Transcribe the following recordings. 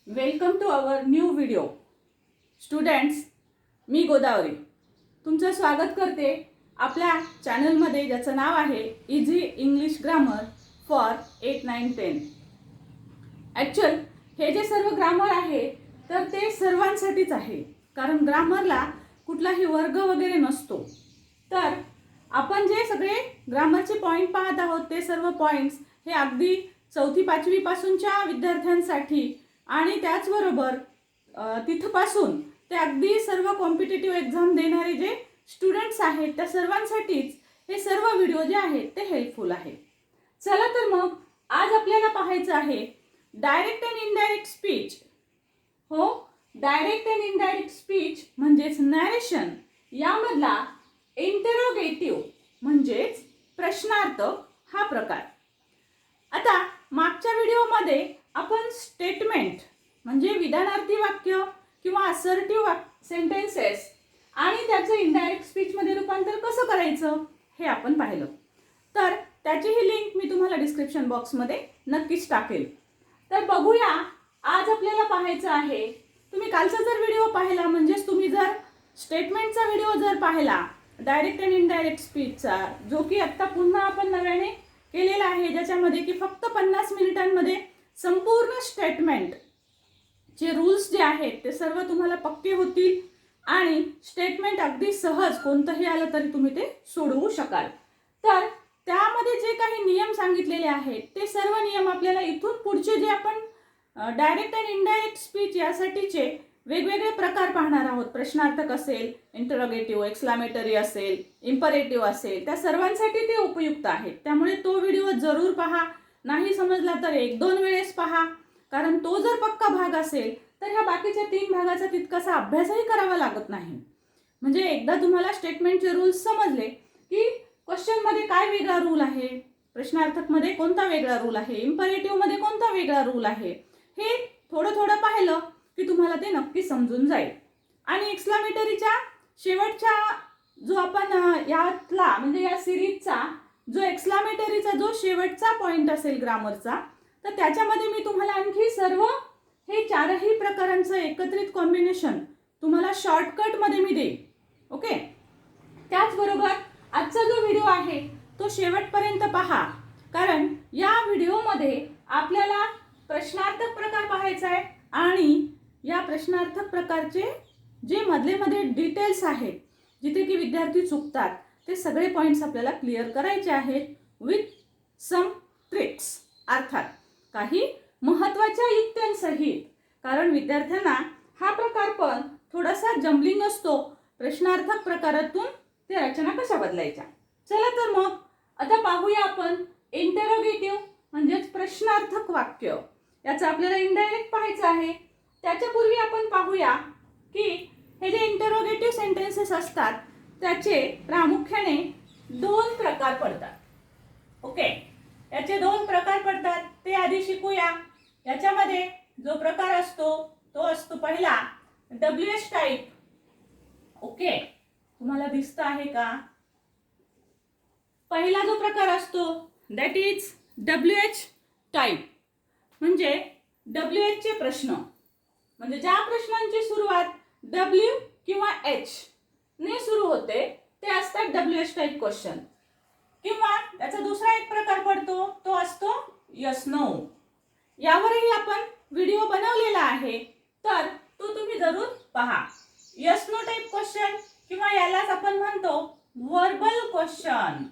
Welcome to our new video. Students, मी गोदावरी तुमचं स्वागत करते आपल्या चॅनलमध्ये, ज्याचं नाव आहे easy English grammar for 8, 9, 10. Actual हे जे सर्व ग्रामर आहे तर ते सर्वांसाठीच आहे, कारण ग्रामरला कुठलाही वर्ग वगैरे नसतो. तर आपण जे सगळे ग्रामरचे पॉईंट पाहत आहोत ते सर्व पॉईंट्स हे अगदी 4थी 5वी पासूनच्या विद्यार्थ्यांसाठी आणि त्याचबरोबर तिथपासून ते अगदी सर्व कॉम्पिटिटिव्ह एक्झाम देणारे जे स्टुडंट्स आहेत त्या सर्वांसाठीच हे सर्व व्हिडिओ जे आहेत ते हेल्पफुल आहे. चला तर मग आज आपल्याला पाहायचं आहे डायरेक्ट अँड इनडायरेक्ट स्पीच. हो, डायरेक्ट अँड इनडायरेक्ट स्पीच म्हणजेच नॅरेशन यामधला इंटरोगेटिव्ह म्हणजेच प्रश्नार्थक हा प्रकार. आता मागच्या व्हिडिओमध्ये आपण स्टेटमेंट म्हणजे विधानार्थी वाक्य किंवा असर्टिव्ह सेंटेन्सेस आणि त्याचं इनडायरेक्ट स्पीचमध्ये रूपांतर कसं करायचं हे आपण पाहिलं. तर त्याचीही लिंक मी तुम्हाला डिस्क्रिप्शन बॉक्समध्ये नक्कीच टाकेल. तर बघूया, आज आपल्याला पाहायचं आहे. तुम्ही कालचा जर व्हिडिओ पाहिला म्हणजेच तुम्ही जर स्टेटमेंटचा व्हिडिओ जर पाहिला डायरेक्ट अँड इनडायरेक्ट स्पीचचा, जो की आत्ता पुन्हा आपण नव्याने केलेला आहे, ज्याच्यामध्ये की फक्त 50 मिनिटांमध्ये संपूर्ण स्टेटमेंट चे रूल्स जे आहेत ते सर्व तुम्हाला पक्के होतील आणि स्टेटमेंट अगदी सहज कोणतंही आलं तरी तुम्ही ते सोडवू शकाल. तर त्यामध्ये जे काही नियम सांगितलेले आहेत ते सर्व नियम आपल्याला इथून पुढचे जे आपण डायरेक्ट अँड इनडायरेक्ट स्पीच यासाठीचे वेगवेगळे प्रकार पाहणार आहोत. प्रश्नार्थक असेल, इंटरोगेटिव्ह, एक्सक्लामेटरी असेल, इम्परेटिव्ह असेल, त्या सर्वांसाठी ते उपयुक्त आहेत. त्यामुळे तो व्हिडिओ जरूर पहा. नाही समजला तर 1-2 वेळेस पहा, कारण तो जर पक्का भाग असेल तर ह्या बाकीच्या 3 भागाचा तितकासा अभ्यासही करावा लागत नाही. म्हणजे एकदा तुम्हाला स्टेटमेंटचे रूल्स समजले की क्वेश्चनमध्ये काय वेगळा रूल आहे, प्रश्नार्थकमध्ये कोणता वेगळा रूल आहे, इम्परेटिव्हमध्ये कोणता वेगळा रूल आहे, हे थोडं थोडं पाहिलं की तुम्हाला ते नक्की समजून जाईल. आणि एक्सक्लामेटरीच्या शेवटच्या जो आपण यातला म्हणजे या सिरीजचा जो एक्सक्लामेटरीचा जो शेवटचा पॉइंट असेल ग्रामरचा, तर त्याच्यामध्ये मी तुम्हाला आणखी सर्व हे 4ही प्रकारांचं एकत्रित कॉम्बिनेशन तुम्हाला शॉर्टकटमध्ये मी देईन. ओके, त्याचबरोबर आजचा जो व्हिडिओ आहे तो शेवटपर्यंत पहा, कारण या व्हिडिओमध्ये आपल्याला प्रश्नार्थक प्रकार पाहायचा आहे आणि या प्रश्नार्थक प्रकारचे जे मधले मध्ये डिटेल्स आहेत जिथे की विद्यार्थी चुकतात ते सगळे पॉइंट्स आपल्याला क्लिअर करायचे आहेत विथ सम ट्रिक्स, अर्थात काही महत्त्वाच्या युक्त्यांसहित. कारण विद्यार्थ्यांना हा प्रकार पण थोडासा जम्बलिंग असतो, प्रश्नार्थक प्रकारातून ते रचना कशा बदलायच्या. चला तर मग आता पाहूया आपण इंटरोगेटिव्ह म्हणजेच प्रश्नार्थक वाक्य. याचं आपल्याला इनडायरेक्ट पाहायचं आहे. त्याच्यापूर्वी आपण पाहूया की हे जे इंटरोगेटिव्ह सेंटेन्सेस असतात त्याचे प्रामुख्याने 2 प्रकार पडतात. ओके, याचे 2 प्रकार पडतात ते आधी शिकूया. याच्यामध्ये जो प्रकार असतो तो असतो पहिला WH टाइप. ओके, तुम्हाला दिसतं आहे का? पहिला जो प्रकार असतो दॅट इज WH टाइप, म्हणजे WH चे प्रश्न, म्हणजे ज्या प्रश्नांची सुरुवात W किंवा H ने सुरू होते ते असतात WH टाइप क्वेश्चन. किंवा त्याचा दुसरा एक प्रकार पडतो तो असतो यस नो. यावरही आपण व्हिडिओ बनवलेला आहे, तर तो तुम्ही जरूर पहा. यस नो टाइप क्वेश्चन किंवा यालाच आपण म्हणतो verbal question.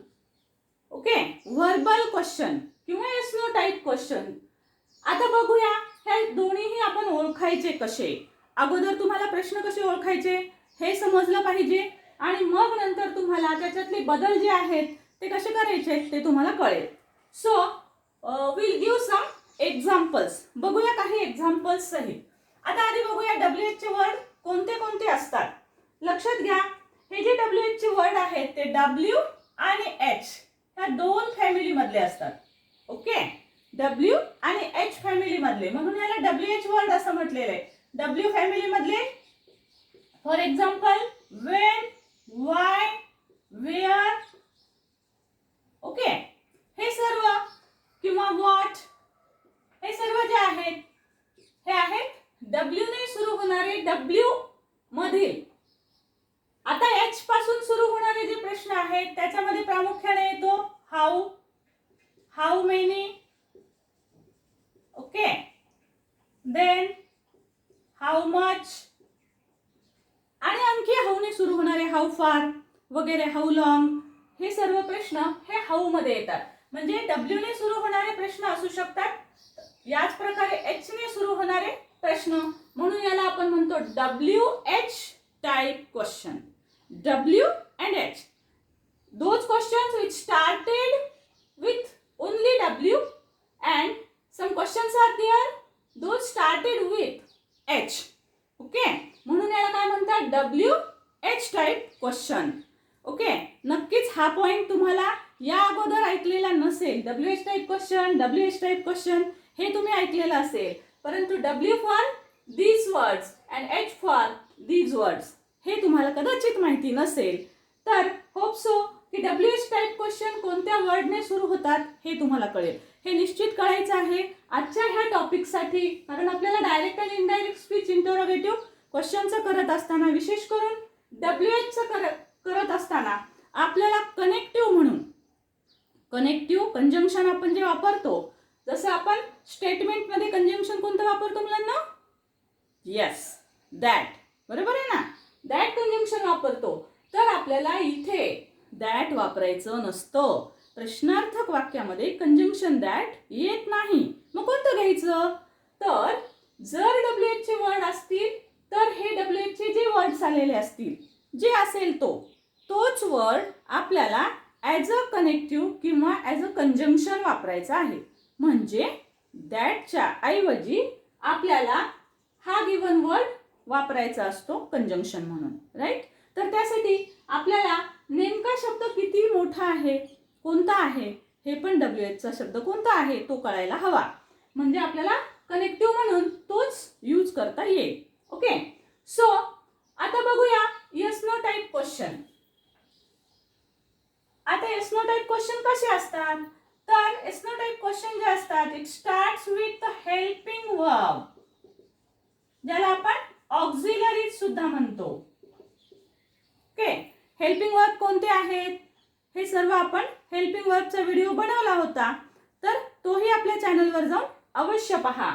Okay, verbal question किंवा यस नो टाइप क्वेश्चन. आता बघूया हे दोन्हीही आपण ओळखायचे कसे. अगोदर तुम्हाला प्रश्न कसे ओळखायचे हे समजलं पाहिजे आणि मग नंतर तुम्हाला त्याच्यातले बदल जे आहेत ते कसे करायचे ते तुम्हाला कळेल. So will give some examples. बघूया काही एक्झाम्पल्स सहित. आता आधी बघूया WH चे वर्ड कोणते कोणते असतात. लक्षात घ्या, हे जे WH चे वर्ड आहेत ते W आणि H ह्या 2 फॅमिली मधले असतात. ओके, W आणि H फॅमिली मधले, म्हणून याला WH वर्ड असं म्हटलेलं आहे. W फॅमिली मधले for example when, why, where. Okay, हे सर्व किंवा what हे सर्व जे आहेत हे आहेत डब्ल्यू मधील आता एच पासून सुरू होणारे जे प्रश्न आहेत त्याच्यामध्ये प्रामुख्याने येतो how many, okay, then how much, आणि आणखी हाऊने सुरू होणारे हाऊ फार वगैरे, हाऊ लॉंग, हे सर्व प्रश्न हे हाऊ मध्ये येतात. म्हणजे डब्ल्यू ने सुरू होणारे प्रश्न असू शकतात, याच प्रकारे एच ने सुरू होणारे प्रश्न, म्हणून याला आपण म्हणतो WH type question. W and H, those questions which started with only W and some questions are there those started with H. Okay, म्हणून याला काय म्हणतात WH टाइप क्वेश्चन. ओके, नक्कीच हा पॉइंट तुम्हाला या अगोदर ऐकलेला नसेल. WH type question, WH type question हे तुम्ही ऐकलेलं असेल, परंतु W for these words and H for these words हे तुम्हाला कदाचित माहिती नसेल. तर होप सो की WH टाइप क्वेश्चन कोणत्या वर्डने सुरू होतात हे तुम्हाला कळेल. हे निश्चित कळायचं आहे आजच्या ह्या टॉपिकसाठी, कारण आपल्याला डायरेक्ट आणि इनडायरेक्ट स्पीच इंटरोगेटिव्ह क्वेश्चनचं करत असताना, विशेष करून WHचं करत असताना आपल्याला कनेक्टिव्ह म्हणून, कनेक्टिव्ह कंजंक्शन आपण जे वापरतो, जसं आपण स्टेटमेंटमध्ये कंजंक्शन कोणतं वापरतो मुलांना? येस, दॅट, बरोबर आहे ना, दॅट कंजंक्शन वापरतो. तर आपल्याला इथे दॅट वापरायचं नसतं. प्रश्नार्थक वाक्यामध्ये कंजंक्शन दॅट येत नाही. मग कोणतं घ्यायचं? तर जर WH चे वर्ड असतील तर हे WH चे जे वर्ड्स आलेले असतील, जे असेल तोच वर्ड आपल्याला ॲज अ कनेक्टिव्ह किंवा ॲज अ कंजंक्शन वापरायचा आहे. म्हणजे दॅटच्या ऐवजी आपल्याला हा गिवन वर्ड वापरायचा असतो कंजंक्शन म्हणून, राईट. तर त्यासाठी आपल्याला नेमका शब्द किती मोठा आहे, कोणता आहे, हे पण WH चा शब्द कोणता आहे तो कळायला हवा. म्हणजे आपल्याला कनेक्टिव्ह म्हणून तोच यूज करता येईल. ओके, सो आता बघूया येस नो टाइप क्वेश्चन. आता येस नो टाइप क्वेश्चन कसे असतात? तर येस नो टाइप क्वेश्चन जे असतात, it starts with the helping verb, ज्याला आपण ऑक्झिलरी सुद्धा म्हणतो. ओके, हेल्पिंग वर्ब कोणते आहेत हे सर्व आपण हेल्पिंग वर्बचा व्हिडिओ बनवला होता, तर तोही आपल्या चॅनलवर जाऊन अवश्य पहा.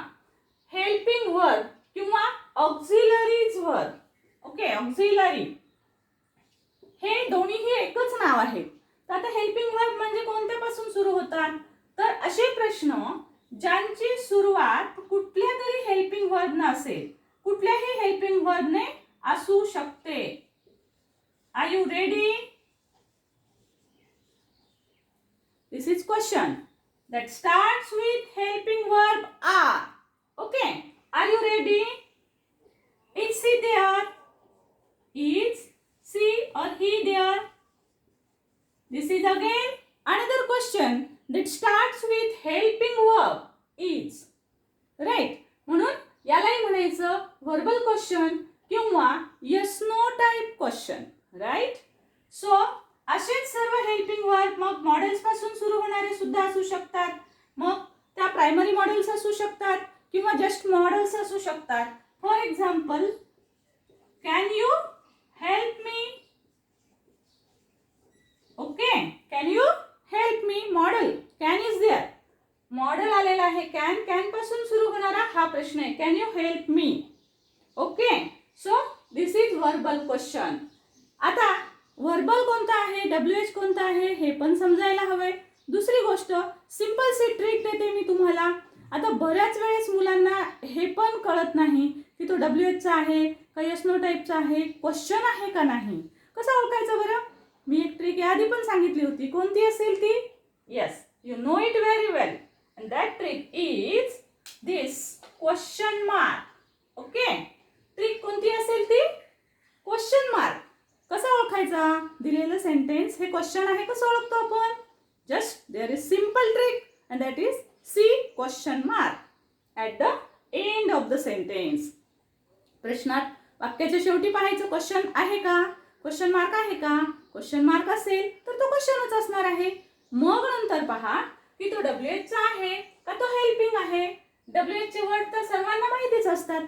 हेल्पिंग वर्ब किंवा ऑक्झिलरीज वर्ब, ओके, ऑक्झिलरी हे दोन्हीही एकच नाव आहे. तर आता हेल्पिंग वर्ब म्हणजे कोणत्यापासून सुरू होतात? तर असे प्रश्न ज्यांची सुरुवात कुठल्या तरी हेल्पिंग वर्बने असेल, कुठल्याही हेल्पिंग वर्बने असू शकते. Are you ready? This is question that starts with helping verb are. Okay, are you ready? Is she there? Is she or he there? This is again another question that starts with helping verb is. Right? म्हणून यालाही म्हणायचं verbal question किंवा yes no type question. Right? So असेच सर्व helping verb मग models पासून सुरू होणारे सुद्धा असू शकतात. मग त्या प्रायमरी मॉडेल्स असू शकतात किंवा जस्ट मॉडेल्स असू शकतात. For example, can you help me? Okay, can you help me, model can is there, model आलेला आहे कॅन, कॅन पासून सुरू होणारा हा प्रश्न आहे, can you help me. Okay, so this is verbal question. आता व्हर्बल कोणता आहे, WH कोणता आहे हे पण समजायला हवे. दुसरी गोष्ट, सिंपल सी ट्रिक देते मी तुम्हाला. आता बऱ्याच वेळेस मुलांना हे पण कळत नाही की तो WH चा आहे का येस नो टाइपचा आहे, क्वेश्चन आहे का नाही, कसं ओळखायचं बरं? मी एक ट्रिक याआधी पण सांगितली होती. कोणती असेल ती? Yes, you know it very well, and that trick is this question mark. Okay, trick कोणती असेल ती? Question mark. कसं ओळखायचा? दिलेलं सेंटेन्स हे क्वेश्चन आहे कसं ओळखतो आपण? Just there is simple trick and that is see question mark at the end of the sentence. प्रश्नात वाक्याच्या शेवटी पाहायचं क्वेश्चन आहे का, क्वेश्चन मार्क आहे का. क्वेश्चन मार्क असेल तर तो क्वेश्चनच असणार आहे. मग नंतर पहा की तो WH चा आहे का तो हेल्पिंग आहे. WH चे वर्ड तर सर्वांना माहितीच असतात.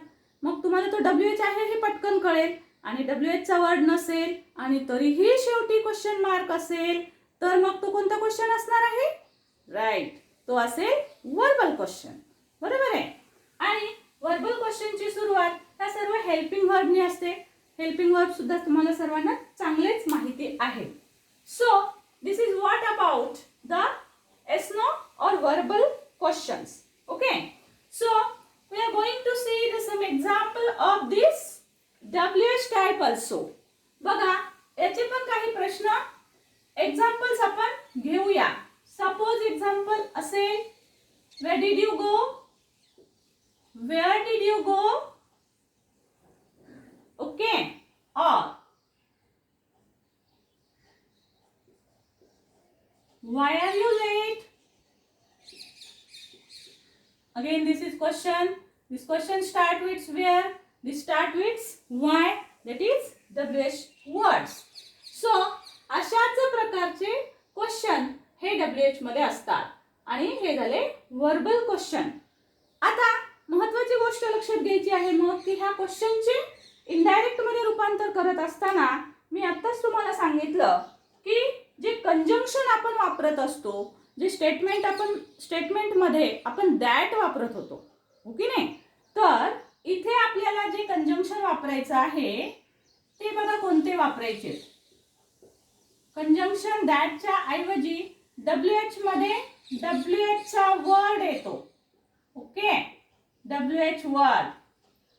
मग तुम्हाला तो WH आहे हे पटकन कळेल. आणि WH चा वर्ड नसेल आणि तरीही शेवटी क्वेश्चन मार्क असेल तर मग तो कोणता क्वेश्चन असणार आहे? राईट, तो असेल वर्बल क्वेश्चन. बरोबर आहे. आणि वर्बल क्वेश्चनची सुरुवात ह्या सर्व हेल्पिंग वर्बनी असते. हेल्पिंग वर्ब सुद्धा तुम्हाला सर्वांना चांगलेच माहिती आहे. So this is what about the yes no or verbal questions. Okay, so we are going to see some example of this WH type also. बघा, याचे पण काही प्रश्न एक्झाम्पल्स आपण घेऊया. सपोज एक्झाम्पल असेल, where did you go? Where did you go? Okay, or why are you late? Again, this is question. This question start with where? This start with why. That is WH words. So, अशाच प्रकारचे question हे WH मध्ये असतात. आणि हे झाले verbal question. आता महत्त्वाची गोष्ट लक्षात घ्यायची आहे मग की ह्या क्वेश्चनचे इनडायरेक्ट मध्ये रूपांतर करत असताना मी आत्ताच तुम्हाला सांगितलं की जे कंजंक्शन आपण वापरत असतो, जे स्टेटमेंट मध्ये आपण दॅट वापरत होतो, हो की नाही? तर इथे आपल्याला जे कंजंक्शन वापरायचं आहे ते बघा कोणते वापरायचे. कंजंक्शन दॅटच्या ऐवजी WH मध्ये WH चा वर्ड येतो. ओके, WH वर्ड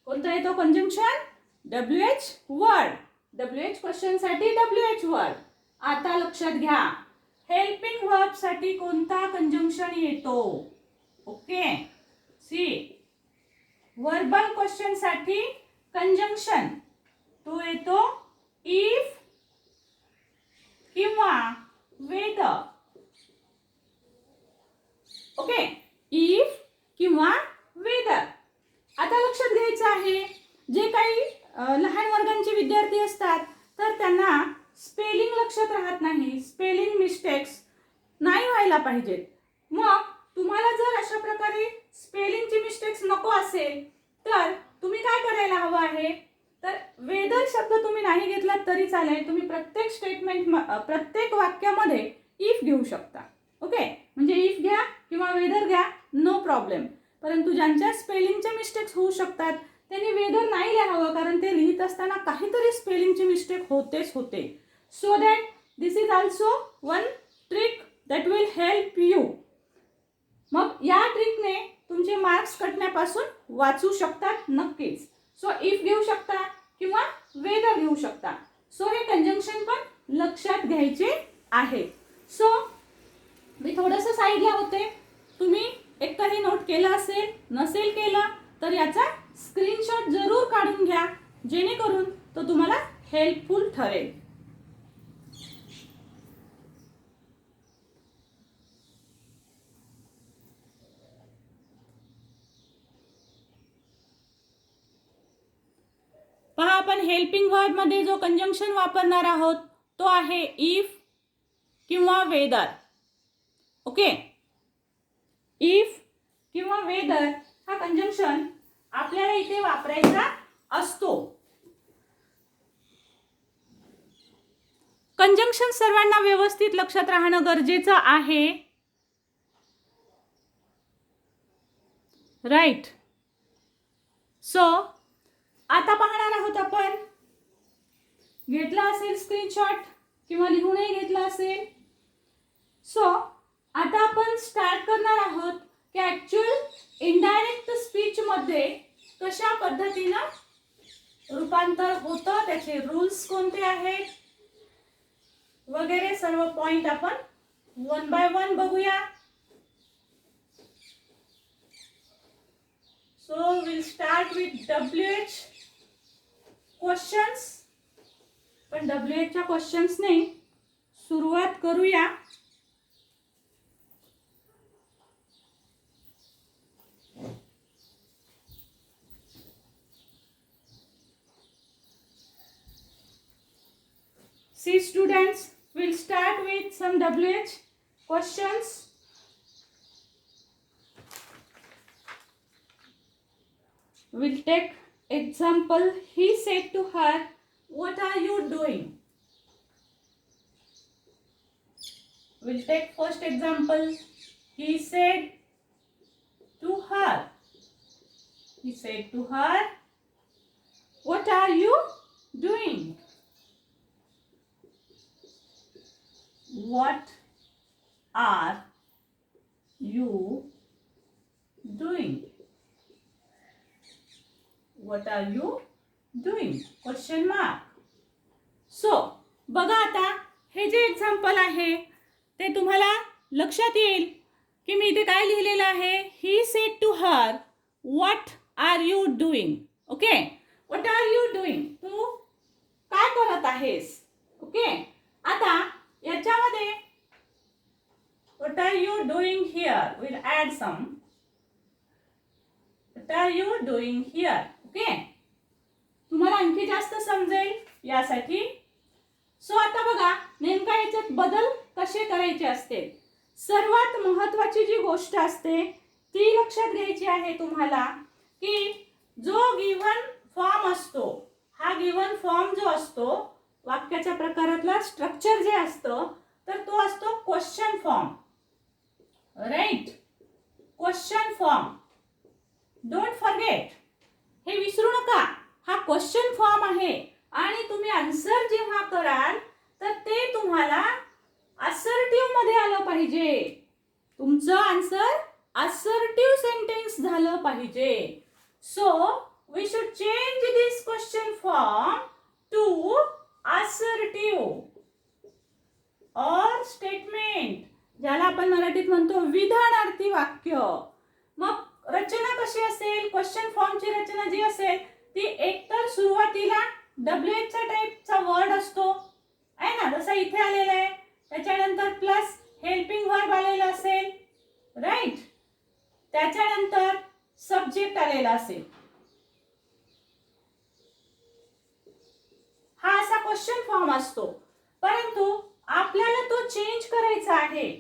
कोणता येतो conjunction? WH word. WH question साठी WH वर्ड. आता लक्षात घ्या, हेल्पिंग वर्ब साठी कोणता कंजंक्शन येतो? ओके, सी वर्बल क्वेश्चन साठी कंजंक्शन तो येतो इफ किंवा वेदर. ओके, इफ किंवा वेदर. आता लक्षात घ्यायचं आहे, जे काही लहान वर्गांचे विद्यार्थी असतात तर त्यांना स्पेलिंग लक्षात राहत नाही, स्पेलिंग मिस्टेक्स नाही व्हायला पाहिजेत. मग तुम्हाला जर अशा प्रकारे स्पेलिंगची मिस्टेक्स नको असेल तर तुम्ही काय करायला हवं आहे, तर वेदर शब्द तुम्ही नाही घेतला तरी चालेल. तुम्ही प्रत्येक वाक्यामध्ये इफ घेऊ शकता. ओके, म्हणजे इफ घ्या किंवा वेदर घ्या, नो प्रॉब्लेम. परंतु ज्यांच्या स्पेलिंगच्या मिस्टेक्स होऊ शकतात त्यांनी वेदर नाही लिहावं, कारण ते लिहित असताना काहीतरी स्पेलिंगची मिस्टेक होतेच होते. So that this is also one trick that will help you. मग या ट्रिकने तुमचे मार्क्स कटण्यापासून वाचू शकतात नक्कीच. सो इफ घेऊ शकता किंवा वेदर घेऊ शकता. सो हे कंजंक्शन पण लक्षात घ्यायचे आहे. सो मी थोडंसं साईडला होते, तुम्ही एकही नोट केलं असेल, नसेल केलं तर याचा स्क्रीनशॉट जरूर काढून घ्या, जेणेकरून तो तुम्हाला हेल्पफुल ठरेल. पहा, आपण हेल्पिंग वर्ब मध्ये जो कंजंक्शन वापरणार आहोत तो आहे इफ किंवा वेदर. ओके, इफ किंवा वेदर हा कंजंक्शन आपल्याला इथे वापरायचा असतो. कंजंक्शन सर्वांना व्यवस्थित लक्षात राहणं गरजेचं आहे. राईट. सो आता पाहणार आहोत आपण, घेतला असेल स्क्रीनशॉट किंवा लिहूनही घेतला असेल. सो आता आपण स्टार्ट करणार आहोत की ॲक्च्युअल इनडायरेक्ट स्पीच मध्ये कशा पद्धतीनं रूपांतर होतं, त्याचे रूल्स कोणते आहेत वगैरे सर्व पॉइंट आपण वन बाय वन बघूया. So will start with WH questions. पण WH च्या क्वेश्चन्सने सुरुवात करूया. See students, we'll start with some WH questions. We'll take Example, he said to her, what are you doing? We'll take first example. He said to her. He said to her, what are you doing? What are you doing? What are you doing? Question mark. So, बघा आता हे जे example आहे ते तुम्हाला लक्षात येईल की मी इथे काय लिहिलेलं आहे. He said to her, what are you doing. Okay, what are you doing, तू काय करत आहेस. ओके, आता याच्यामध्ये what are you doing here, will add some. What are you doing here. Okay, तुम्हाला आणखी जास्त समजेल यासाठी. सो आता बघा नेमका याच्यात बदल कसे करायचे असते. सर्वात महत्त्वाची जी गोष्ट असते ती लक्षात घ्यायची आहे तुम्हाला की जो गिव्हन फॉर्म असतो, हा गिव्हन फॉर्म जो असतो वाक्याच्या प्रकारातला स्ट्रक्चर जे असतं तर तो असतो question form. Right, question form. Don't forget, हे विसरू नका, हा क्वेश्चन फॉर्म आहे आणि तुम्ही आन्सर जेव्हा कराल तर ते तुम्हाला असर्टिव्ह मध्ये आलं पाहिजे. तुमचं आन्सर असर्टिव्ह सेंटेन्स झालं पाहिजे. So we should change this question form to assertive और स्टेटमेंट, ज्याला आपण मराठीत म्हणतो विधानार्थी वाक्य. मग रचना कशी असेल, क्वेश्चन फॉर्मची रचना जी असेल ती एकतर सुरुवातीला WH चा टाइपचा वर्ड असतो आहे ना, जसं इथे आलेला आहे. त्याच्यानंतर प्लस हेल्पिंग वर्ब आलेला असेल. राईट, त्याच्यानंतर सब्जेक्ट आलेला असेल. हा असा क्वेश्चन फॉर्म असतो. परंतु आपल्याला तो चेंज करायचा आहे.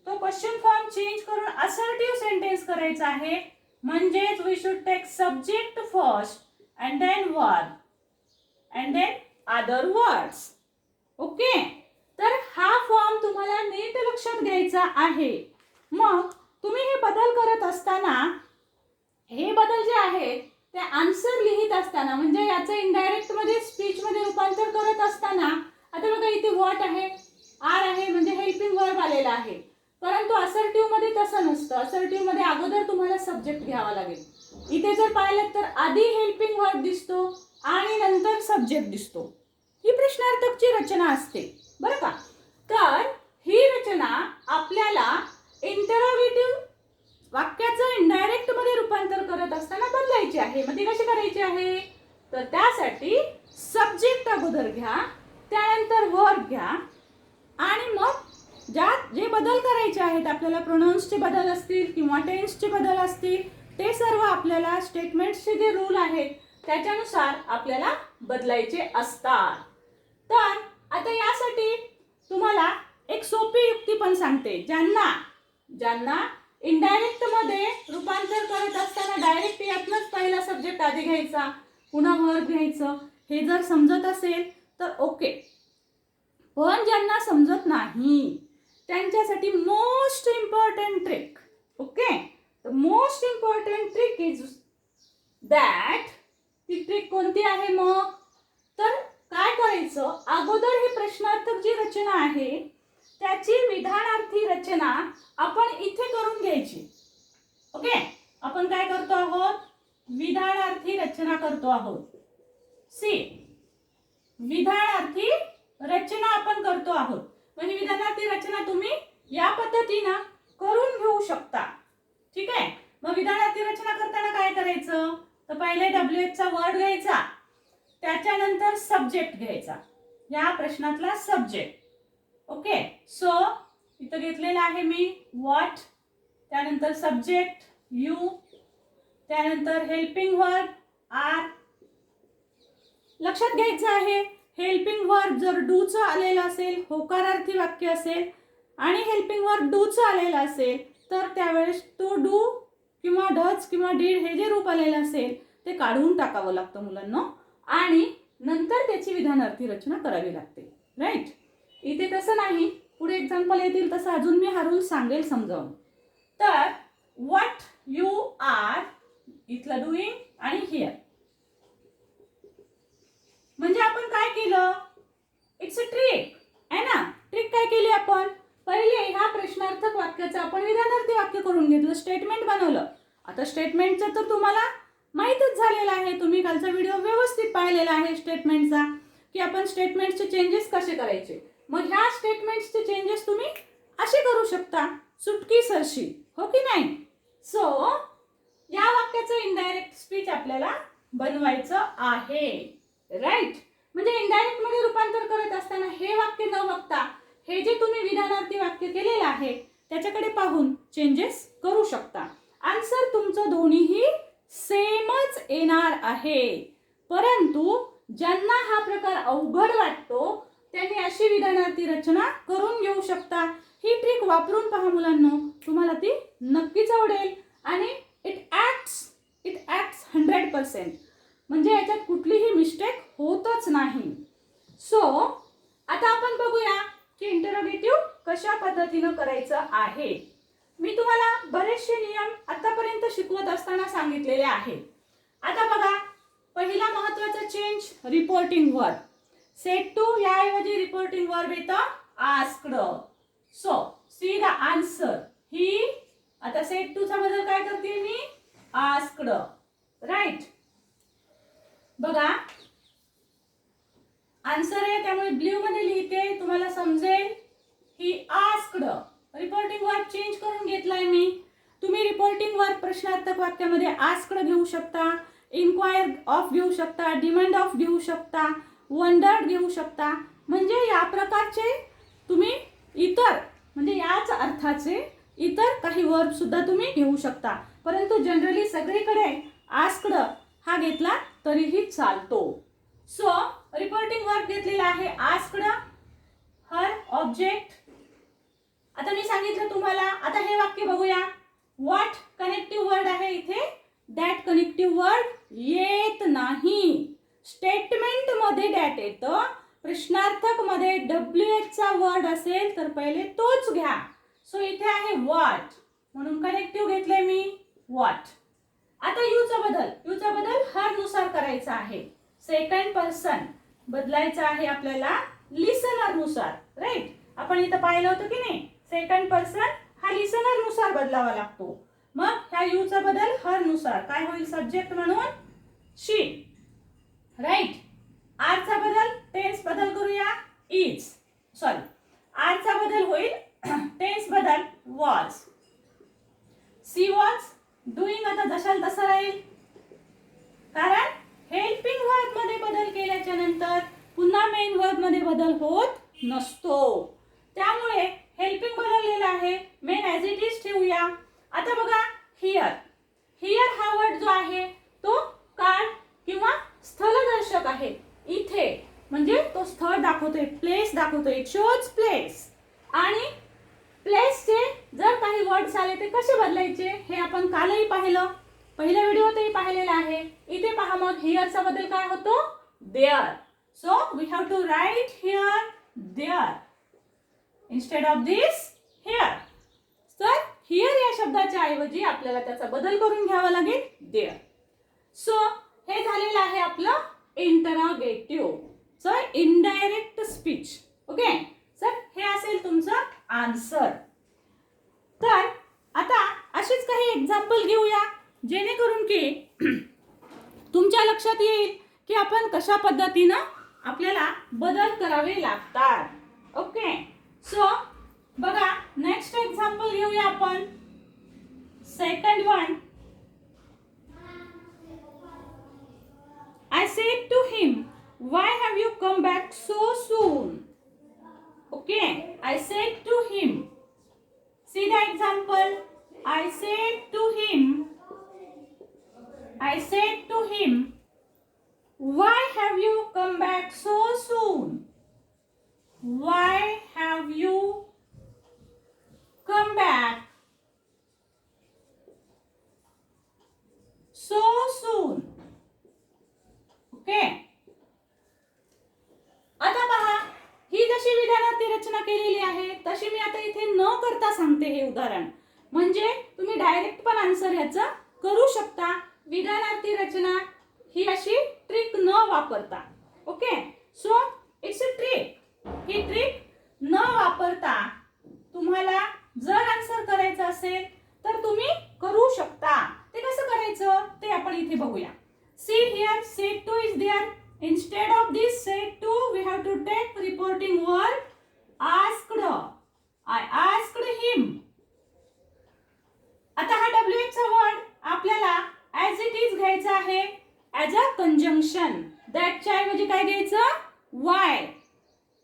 तो क्वेश्चन फॉर्म चेंज करून असर्टिव्ह सेंटेन्स करायचा आहे. म्हणजेच we should take subject first and then verb and then other words. Okay, तर हा फॉर्म तुम्हाला नीट लक्षात घ्यायचा आहे. मग तुम्ही हे बदल करत असताना, हे बदल जे आहेत ते आन्सर लिहित असताना, म्हणजे याचं इनडायरेक्ट मध्ये स्पीच मध्ये रूपांतर करत असताना, आता बघा इथे व्हॉट आहे, आर आहे, म्हणजे हेल्पिंग वर्ब आलेला आहे. परंतु असर्टिव्ह मध्ये तसं नसतं. असर्टिव्ह मध्ये अगोदर तुम्हाला सब्जेक्ट घ्यावा लागेल. इथे जर पाहिलं तर आधी हेल्पिंग वर्ब दिसतो आणि नंतर सब्जेक्ट दिसतो. ही प्रश्नार्थकची रचना असते बरं का. तर ही रचना आपल्याला इंटरोगेटिव्ह वाक्याचं इनडायरेक्ट मध्ये रूपांतर करत असताना बदलायची आहे. मग ती कशी करायची आहे, तर त्यासाठी सब्जेक्ट अगोदर घ्या, त्यानंतर वर्ब घ्या आणि मग जे बदल करायचे आहेत आपल्याला, प्रोनाउन्सचे बदल असतील किंवा टेन्सचे बदल असतील, ते सर्व आपल्याला स्टेटमेंट्सचे जे रूल आहेत त्याच्यानुसार आपल्याला बदलायचे असतात. तर आता यासाठी तुम्हाला एक सोपी युक्ती पण सांगते. ज्यांना इनडायरेक्ट मध्ये रूपांतर करत असताना डायरेक्ट यातनंच पहिला सब्जेक्ट आधी घ्यायचा, पुन्हा वर्ब घ्यायचं, हे जर समजत असेल तर ओके. पण ज्यांना समजत नाही त्यांच्यासाठी most important trick. Okay, the most important trick is that. ती ट्रिक कोणती आहे मग, तर काय करायचं, अगोदर ही प्रश्नार्थक जी रचना आहे त्याची विधानार्थी रचना आपण इथे करून घ्यायची. ओके, आपण काय करतो आहोत, विधानार्थी रचना करतो आहोत. सी, विधानार्थी रचना आपण करतो आहोत. म्हणजे विधानार्थी रचना तुम्ही या पद्धतीनं करून घेऊ शकता. ठीक आहे. मग विधानार्थी रचना करताना काय करायचं, तर पहिले WH चा वर्ड घ्यायचा, त्याच्यानंतर सब्जेक्ट घ्यायचा, या प्रश्नातला सब्जेक्ट. ओके, सो इथं घेतलेला आहे मी व्हॉट, त्यानंतर सब्जेक्ट यू, त्यानंतर हेल्पिंग वर्ब आर. लक्षात घ्यायचं आहे, हेल्पिंग वर्ब जर डूचं आलेलं असेल, होकारार्थी वाक्य असेल आणि हेल्पिंग वर्ब डूचं आलेलं असेल तर त्यावेळेस तो डू किंवा डज किंवा डीड हे जे रूप आलेलं असेल ते काढून टाकावं लागतं मुलांना आणि नंतर त्याची विधानार्थी रचना करावी लागते. राईट. इथे तसं नाही, पुढे एक्झाम्पल येतील तसं अजून मी हा रूल सांगेल समजावून. तर व्हॉट यू आर इथलं डुईंग आणि हिअर म्हणजे आपण काय केलं, इट्स अ ट्रिक आहे ना. ट्रिक काय केली आपण, पहिले ह्या प्रश्नार्थक वाक्याचं आपण विधानार्थी वाक्य करून घेतलं, स्टेटमेंट बनवलं. आता स्टेटमेंटचं तर तुम्हाला माहीतच झालेलं आहे, तुम्ही कालचा व्हिडिओ व्यवस्थित पाहिलेला आहे स्टेटमेंटचा, की आपण स्टेटमेंटचे चेंजेस कसे करायचे. मग ह्या स्टेटमेंट्सचे चेंजेस तुम्ही असे करू शकता सुटकी सरशी, हो की नाही. सो या वाक्याचं इनडायरेक्ट स्पीच आपल्याला बनवायचं आहे. राईट. म्हणजे इनडायरेक्ट मध्ये रूपांतर करत असताना हे वाक्य न बघता हे जे तुम्ही विधानार्थी वाक्य केलेलं आहे त्याच्याकडे पाहून चेंजेस करू शकता. आन्सर तुमचं दोन्हीही सेमच येणार आहे. परंतु ज्यांना हा प्रकार अवघड वाटतो त्यांनी अशी विधानार्थी रचना करून घेऊ शकता. ही ट्रिक वापरून पहा मुलांनो, तुम्हाला ती नक्कीच आवडेल आणि इट ॲक्ट्स 100%. म्हणजे याच्यात कुठलीही मिस्टेक होतच नाही. सो आता आपण बघूया की इंटरोगेटिव्ह कशा पद्धतीनं करायचं आहे. मी तुम्हाला बरेचसे नियम आतापर्यंत शिकवत असताना सांगितलेले आहेत. आता बघा, पहिला महत्त्वाचा change reporting verb. Said to याऐवजी रिपोर्टिंग वर्ब येतं asked. So see the answer. ही आता सेड टू चा बदल काय करते मी, आस्क्ड. राईट. बघा आन्सर आहे त्यामुळे ब्ल्यू मध्ये लिहिते, तुम्हाला समजेल. He asked. Reporting verb change करून घेतलाय मी. तुम्ही रिपोर्टिंग वर्ब प्रश्नार्थक वाक्यामध्ये आस्क्ड घेऊ शकता, इन्क्वायर ऑफ घेऊ शकता, डिमांड ऑफ घेऊ शकता, वंडर्ड घेऊ शकता. म्हणजे या प्रकारचे तुम्ही इतर म्हणजे याच अर्थाचे इतर काही वर्ब सुद्धा तुम्ही घेऊ शकता. परंतु जनरली सगळीकडे आस्क्ड हा घेतला तरीही चालतो. सो रिपोर्टिंग वर्ब घेतलेला आहे आस्क्ड. हर ऑब्जेक्ट. आता मी सांगितलं तुम्हाला. आता हे वाक्य बघूया. व्हॉट कनेक्टिव्ह वर्ड आहे इथे, दॅट कनेक्टिव्ह वर्ड येत नाही. स्टेटमेंट मध्ये दॅट येतं, प्रश्नार्थक मध्ये WH चा वर्ड असेल तर पहिले तोच घ्या. सो इथे आहे व्हॉट म्हणून कनेक्टिव्ह घेतले मी व्हॉट. आता यूचा बदल हर नुसार करायचा आहे. सेकंड पर्सन बदलायचं आहे आपल्याला लिसनर नुसार. राईट. आपण इथं पाहिलं होतं की नाही, सेकंड पर्सन हा लिसनर नुसार बदलावा लागतो. मग ह्या यूचा बदल हर नुसार काय होईल, सब्जेक्ट म्हणून शी. राईट. आर चा बदल टेन्स बदल करूया, इज. सॉरी, आर चा बदल होईल टेन्स बदल वॉज. सी वॉज डुईंग आता जशाल तसं राहील, कारण हेल्पिंग वर्ब मध्ये बदल केल्याच्या नंतर पुन्हा मेन वर्ब मध्ये बदल होत नसतो. त्यामुळे हेल्पिंग बदललेला आहे, मेन ॲज इट इज ठेवूया. आता बघा हिअर. हिअर हा वर्ड जो आहे तो काळ किंवा स्थलदर्शक आहे. इथे म्हणजे तो स्थळ दाखवतोय, प्लेस दाखवतोय, इट शोज प्लेस. आणि प्लेसचे जर काही वर्ड्स आले ते कसे बदलायचे हे आपण कालही पाहिलं, पहिल्या व्हिडिओतही पाहिलेलं आहे. इथे पहा मग हिअरचा बदल काय होतो, there. So we have to write here there instead of this here. तर हिअर या शब्दाच्या ऐवजी आपल्याला त्याचा बदल करून घ्यावा लागेल देअर. सो हे झालेलं आहे आपलं interrogative. So indirect speech. Okay. Sir हे असेल तुमचं आन्सर. तर आता अशीच काही एक्झाम्पल घेऊया जेणेकरून की तुमच्या लक्षात येईल की आपण कशा पद्धतीनं आपल्याला बदल करावे लागतात. ओके. सो बघा नेक्स्ट एक्झाम्पल घेऊया आपण. Second one. I said to him, why have you come back so soon? Okay, I said to him. See the example. I said to him, why have you come back so soon? Why have you come back so soon? तशी मी आता इथे न करता सांगते हे उदाहरण, म्हणजे तुम्ही डायरेक्ट पण आन्सर ह्याचं करू शकता विधानार्थी रचना ही अशी ट्रिक न वापरता. Okay, so it's a trick. He trick न वापरता तुम्हाला जर आन्सर करायचं असेल तर तुम्ही करू शकता. ते कसं करायचं ते आपण इथे बघूया. See here set to is there. Instead of this said to, we have to take reporting word asked. I asked him. आता हा WH चा वर्ड आपल्याला as it is घ्यायचा आहे as a conjunction. that च्या ऐवजी काय घ्यायचं? why.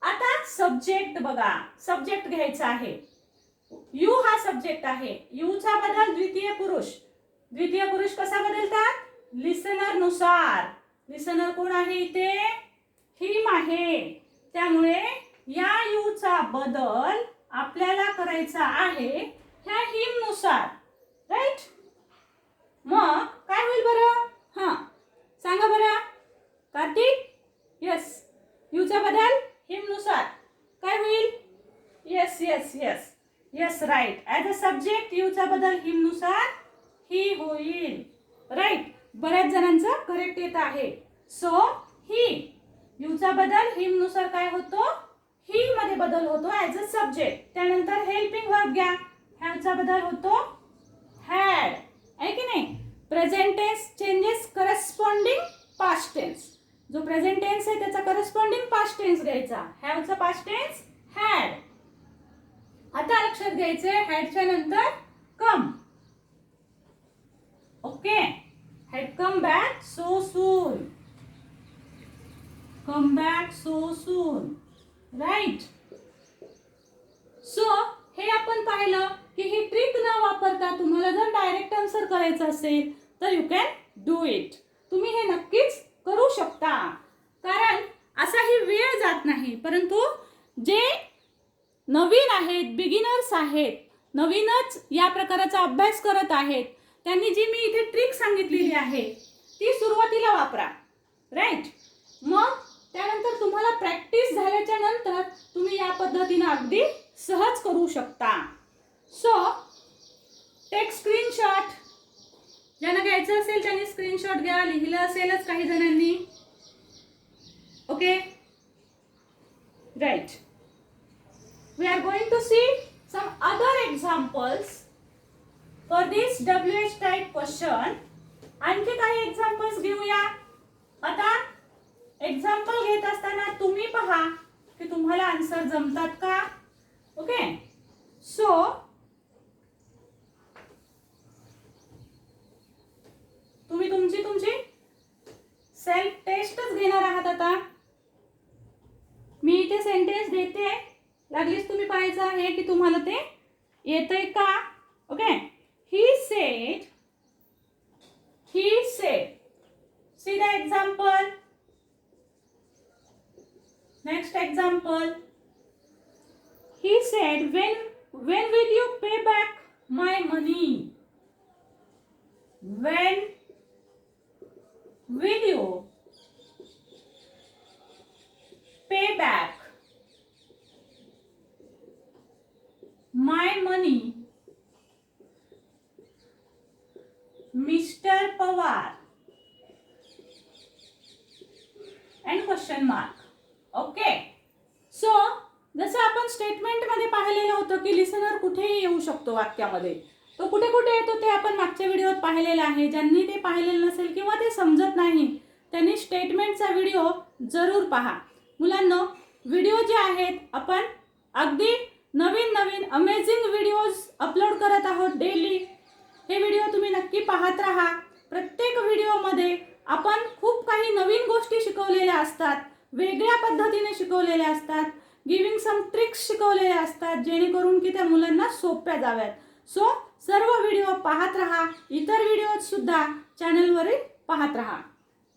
आता सब्जेक्ट बघा, सब्जेक्ट घ्यायचा आहे. यू हा सब्जेक्ट आहे. यू चा बदल द्वितीय पुरुष. द्वितीय पुरुष कसा बदलतात? लिसनर नुसार. लिसनर कोण आहे इथे? हिम आहे. त्यामुळे या यू चा बदल आपल्याला करायचा आहे ह्या हिम नुसार. राईट? मग काय होईल बरं? हां, सांगा बरं कार्तिक. यस, यू चा बदल हिम नुसार काय होईल? Yes yes yes yes, right. As a subject you चा बदल हिम नुसार ही होईल. राईट, बऱ्याच जणांचं करेक्ट येत आहे. सो ही, यू चा बदल हिम नुसार काय होतो? ही मध्ये बदल होतो ॲज अ सब्जेक्ट. त्यानंतर हेल्पिंग वर्ब घ्या, ह्याचा बदल होतो हॅड. आहे की नाही? Present tense changes corresponding past tense. जो प्रेझेंट टेन्स आहे त्याचा करस्पॉन्डिंग पास्ट टेन्स घ्यायचा. हॅवचा पास्ट टेन्स हॅड. आता लक्षात घ्यायचंय हॅडच्या नंतर come. Okay, had come back so soon. Come back so soon. Right? So हे आपण पाहिलं की ही ट्रिक न वापरता तुम्हाला जर डायरेक्ट आन्सर करायचं असेल तर यू कॅन डू इट. तुम्ही हे नक्कीच करू शकता, कारण असाही वेळ जात नाही. परंतु जे नवीन आहेत, बिगिनर्स आहेत, नवीनच या प्रकाराचा अभ्यास करत आहेत, त्यांनी जी मी इथे ट्रिक सांगितलेली आहे ती सुरुवातीला वापरा. राईट? मग त्यानंतर तुम्हाला प्रॅक्टिस झाल्याच्या नंतर तुम्ही या पद्धतीने अगदी सहज करू शकता. So take screenshot. ज्यांना घ्यायचं असेल त्यांनी स्क्रीनशॉट घ्या. लिहिलं असेलच काही जणांनी. Okay, right. We are going to see some other examples for this WH type question. आणखी काही एक्झाम्पल्स घेऊया. आता एक्झाम्पल घेत असताना तुम्ही पहा की तुम्हाला आन्सर जमतात का. ओके, सो तुम्ही तुमची सेल्फ टेस्टच घेणार आहात. आता मी इथे सेंटेन्स देते, लागलीच तुम्ही पाहायचं आहे की तुम्हाला ते येतंय का. Okay, he said. See the example. Next example. He said, when will you pay back my money? When will you pay back my money? Mister Pawar and question mark. Okay, so जसं आपण स्टेटमेंट मध्ये पाहिलेलं होतं की listener कुठेही येऊ शकतो वाक्यामध्ये. तो कुठे कुठे येतो ते आपण मागच्या व्हिडिओत पाहिलेलं आहे. ज्यांनी ते पाहिलेलं नसेल किंवा ते समजत नाही त्यांनी स्टेटमेंटचा व्हिडिओ जरूर पहा. मुलांनो, व्हिडिओ जे आहेत आपण अगदी नवीन अमेझिंग व्हिडिओज अपलोड करत आहोत डेली. हे व्हिडिओ तुम्ही नक्की पाहत राहा. प्रत्येक व्हिडिओमध्ये आपण खूप काही नवीन गोष्टी शिकवलेल्या असतात, वेगळ्या पद्धतीने शिकवलेल्या असतात, गिविंग सम ट्रिक्स शिकवलेल्या असतात जेणेकरून की त्या मुलांना सोप्या जाव्यात. सो सर्व व्हिडिओ पाहत राहा. इतर व्हिडिओ सुद्धा चॅनलवरील पाहत राहा.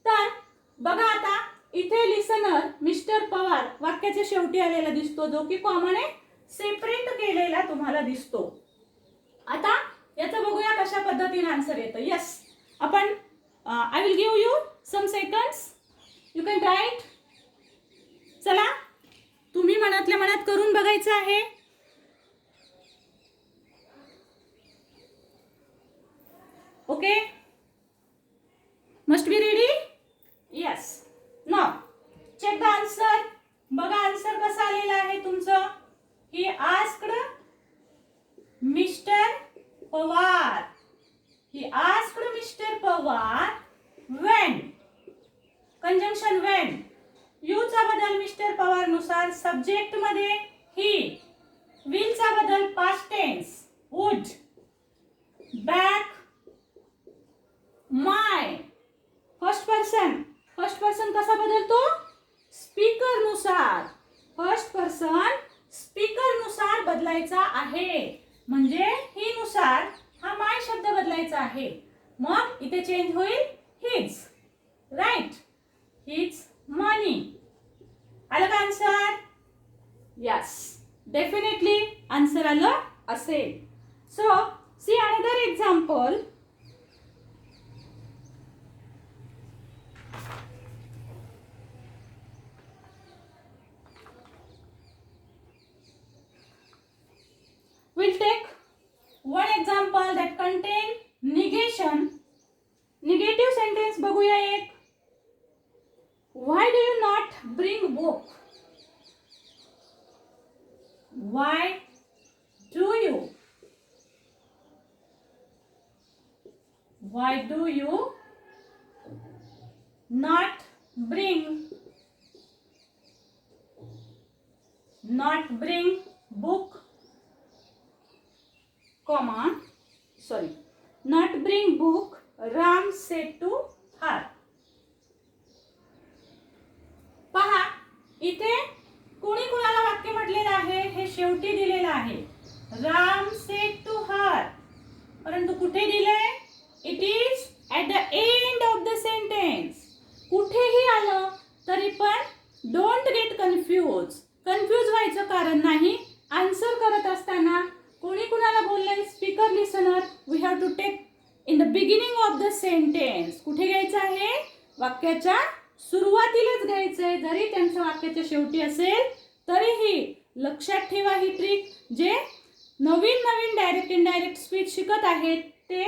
तर बघा, आता इथे लिसनर मिस्टर पवार वाक्याच्या शेवटी आलेला दिसतो, जो की कॉमन सेपरेट केलेला तुम्हाला दिसतो. आता याचं बघूया कशा पद्धतीने आन्सर येतं. यस, आपण I will give you some seconds, you can write. चला, तुम्ही मनातल्या मनात करून बघायचं आहे. Okay, must be ready. Yes. Now check the answer. बघा आन्सर कसा आलेला आहे तुमचं. He asked mister Pawar. He asked mister Pawar when. Conjunction when. You चा बदल मिस्टर पवार नुसार सब्जेक्ट मध्ये ही. विल चा बदल past tense would. Back my. First person कसा बदलतो. स्पीकर नुसार. फर्स्ट पर्सन स्पीकर नुसार बदलायचा आहे. म्हणजे ही नुसार हा माय शब्द बदलायचा आहे. मग इथे चेंज होईल हिज. राईट. हिज मनी. आलं का आन्सर. यस, डेफिनेटली आन्सर आलं असेल. So see another example. We'll take one example that contain negation. Negative sentence बघूया एक. Why do you not bring book? Why do you? Why do you not bring book? Comma, sorry, not bring book, Ram said to her. पहा इथे कोणी कोणाला वाक्य म्हटलेलं आहे हे शेवटी दिलेलं आहे. Ram said to her. परंतु कुठे दिले. It is at the end of the sentence. कुठेही आलं तरी पण डोंट गेट कन्फ्यूज व्हायचं कारण नाही. आन्सर करत असताना कोणी कुणाला बोलले speaker listener we have to take in the beginning of the sentence. कुठे घ्यायचं आहे. वाक्याच्या सुरुवातीलाच घ्यायचं आहे. जरी त्यांचं वाक्याच्या शेवटी असेल तरीही लक्षात ठेवा ही ट्रिक. जे नवीन डायरेक्ट इनडायरेक्ट स्पीच शिकत आहेत ते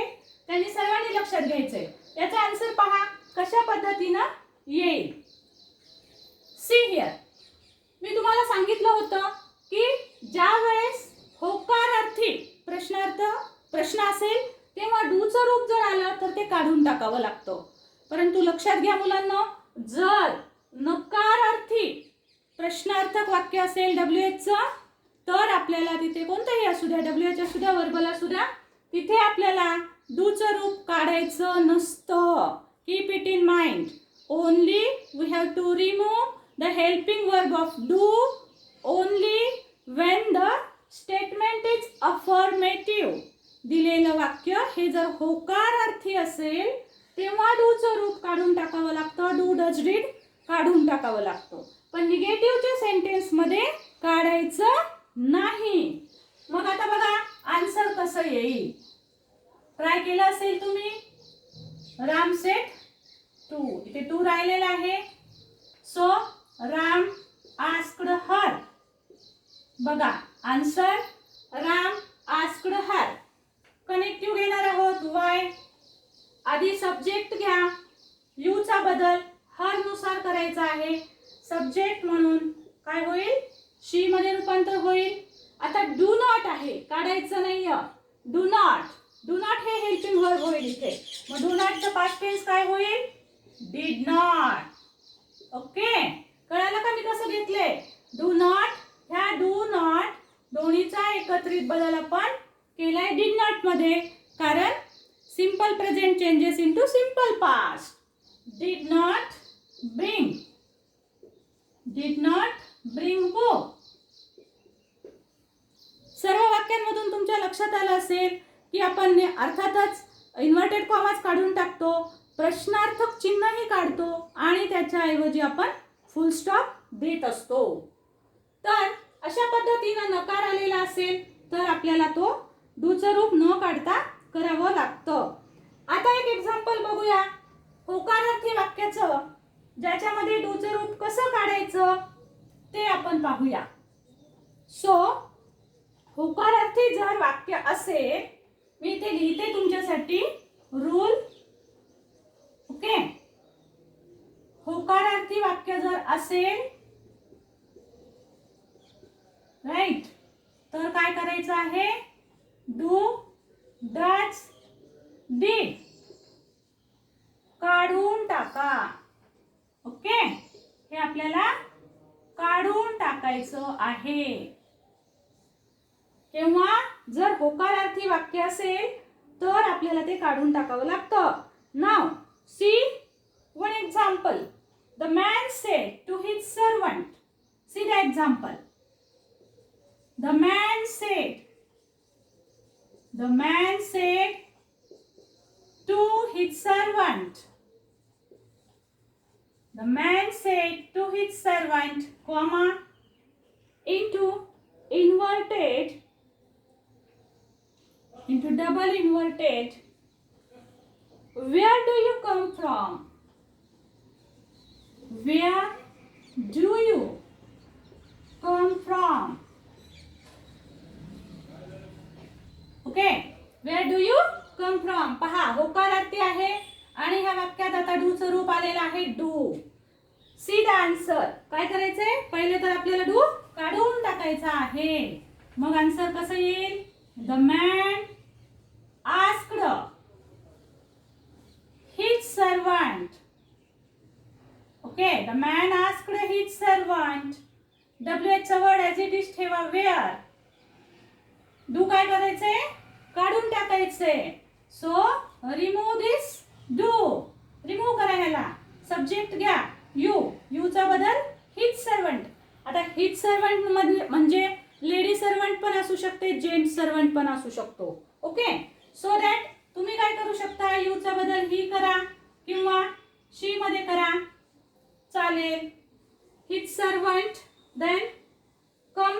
त्यांनी सर्वांनी लक्षात घ्यायचंय. याचा आन्सर पहा कशा पद्धतीनं येईल. See here. मी तुम्हाला सांगितलं होतं की ज्या वेळेस होकारार्थी प्रश्न असेल तेव्हा डूचं रूप जर आलं तर ते काढून टाकावं लागतं. परंतु लक्षात घ्या मुलांना, जर नकारार्थी प्रश्नार्थक वाक्य असेल WH चं तर आपल्याला तिथे कोणतंही असू द्या, WH असू द्या, वर्बल असू द्या, तिथे आपल्याला डूचं रूप काढायचं नसतं. Keep it in mind. Only we have to remove the helping verb of do only when the statement is affirmative. दिलेलं वाक्य हे जर होकारार्थी असेल तेव्हा डूचं रूप काढून टाकावं लागतं. डू डज डीड काढून टाकावं लागतं. पण निगेटिव्हच्या सेंटेन्स मध्ये काढायचं नाही. मग आता बघा आन्सर कसं येईल. ट्राय केलं असेल तुम्ही. Ram said to. इथे टू राहिलेला आहे. So Ram asked her. बघा answer Ram asked her. Connective घेणार आहोत. वाय. आधी सब्जेक्ट घ्या. यू चा बदल हर नुसार करायचा आहे. सब्जेक्ट म्हणून काय होईल. शी मध्ये रूपांतर होईल. आता डू नॉट आहे काढायचं नाहीये. डू नॉट हे हेल्पिंग वर्ब होईल इथे. मग डू नॉटचं पास्ट टेन्स काय होईल. Did not. ओके, कळालं का मी कसं घेतलंय. Do not. ह्या डू नॉट दोन्हीचा एकत्रित बदल आपण केलाय डिड नॉट मध्ये. कारण simple present changes into simple past. Did not bring book. सर्व वाक्यांमधून तुमच्या लक्षात आलं असेल की आपण अर्थातच इन्व्हर्टेड कॉमाच काढून टाकतो, प्रश्नार्थक चिन्हही काढतो आणि त्याच्या ऐवजी आपण फुल स्टॉप देत असतो. तर अशा पद्धतीनं नकार आलेला असेल तर आपल्याला तो डूचं रूप न काढता करावं लागतं. आता एक एक्झाम्पल बघूया होकारार्थी वाक्याचं, ज्याच्यामध्ये डूचं रूप कसं काढायचं ते आपण पाहूया. सो होकारार्थी जर वाक्य असेल, मी इथे लिहिते तुमच्यासाठी. रूल. ओके. होकारार्थी वाक्य जर असेल राईट तर काय करायचं आहे? डू, डज, डिड काढून टाका. ओके. हे आपल्याला काढून टाकायचं आहे. किंवा जर होकारार्थी वाक्य असेल तर आपल्याला ते काढून टाकावं लागतं. Now see one example. The man said to his servant. See the example. The man said to his servant. The man said to his servant, comma, into double inverted, where do you come from? Where do you come from? Okay, where do you come from? पहा होकारार्थी आहे आणि ह्या वाक्यात आता do चं रूप आलेलं आहे. डू. C the answer. काय करायचंय? पहिले तर आपल्याला डू काढून टाकायचा आहे. मग आन्सर कसं येईल? The man asked his servant. Okay. The man asked his servant. WH चा वर्ड ॲज इट इज ठेवा. वेअर. डू काय करायचंय? काढून टाकायचंय. So remove this do. Remove करा ह्याला. सब्जेक्ट घ्या यू चा बदल हिज सर्वंट. आता हिज सर्वंट म्हणजे लेडी सर्वंट पण असू शकते, जेंट्स सर्वंट पण असू शकतो. ओके. सो दॅट तुम्ही काय करू शकता? यू चा बदल ही करा किंवा शी मध्ये करा चालेल. His servant. Then come.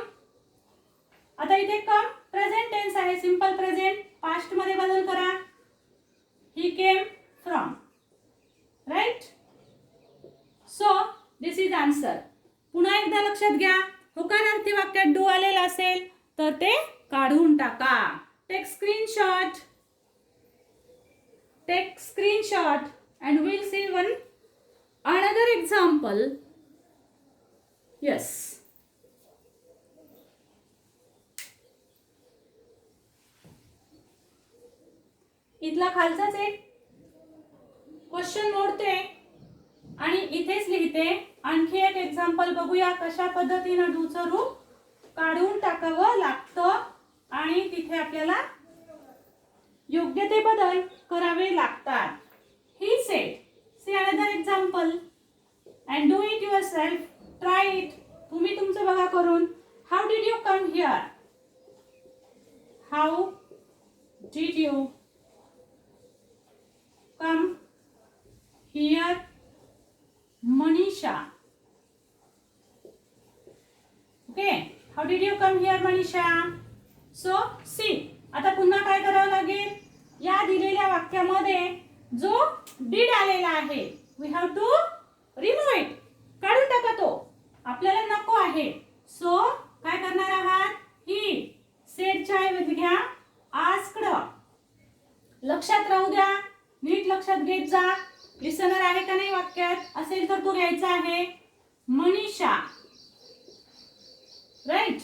आता इथे कम प्रेझेंट टेन्स आहे. Simple present. पास्ट मध्ये बदल करा. He came from. Right. So this is answer. पुन्हा एकदा लक्षात घ्या. होकारार्थी वाक्यात डू आलेला असेल तर ते काढून टाका. Take screenshot and we'll see another example. Yes. इथला खालचाच एक क्वेश्चन मोडते आणि इथेच लिहिते. आणखी एक एक्झाम्पल बघूया कशा पद्धतीने डूचं रूप काढून टाकावं लागतं आणि तिथे आपल्याला योग्य ते बदल करावे लागतात. He said, see another example and do it yourself. Try it. तुम्ही तुमचं बघा करून. How did you come here? How did you come here, Manisha? Okay. How did you come here, Manisha? So, see. आता पुन्हा काय करावं लागेल? या दिलेल्या वाक्यामध्ये जो did आलेला आहे, we have to remove it. काढून टाका तो. आपल्याला नको आहे. सो काय करणार आहात? ही said च्या ऐवजी घ्या asked. लक्षात राहू द्या. नीट लक्षात घेत जा. लिसनर आहे का नाही वाक्यात? असेल तर तो घ्यायचा आहे. मनीषा. राईट.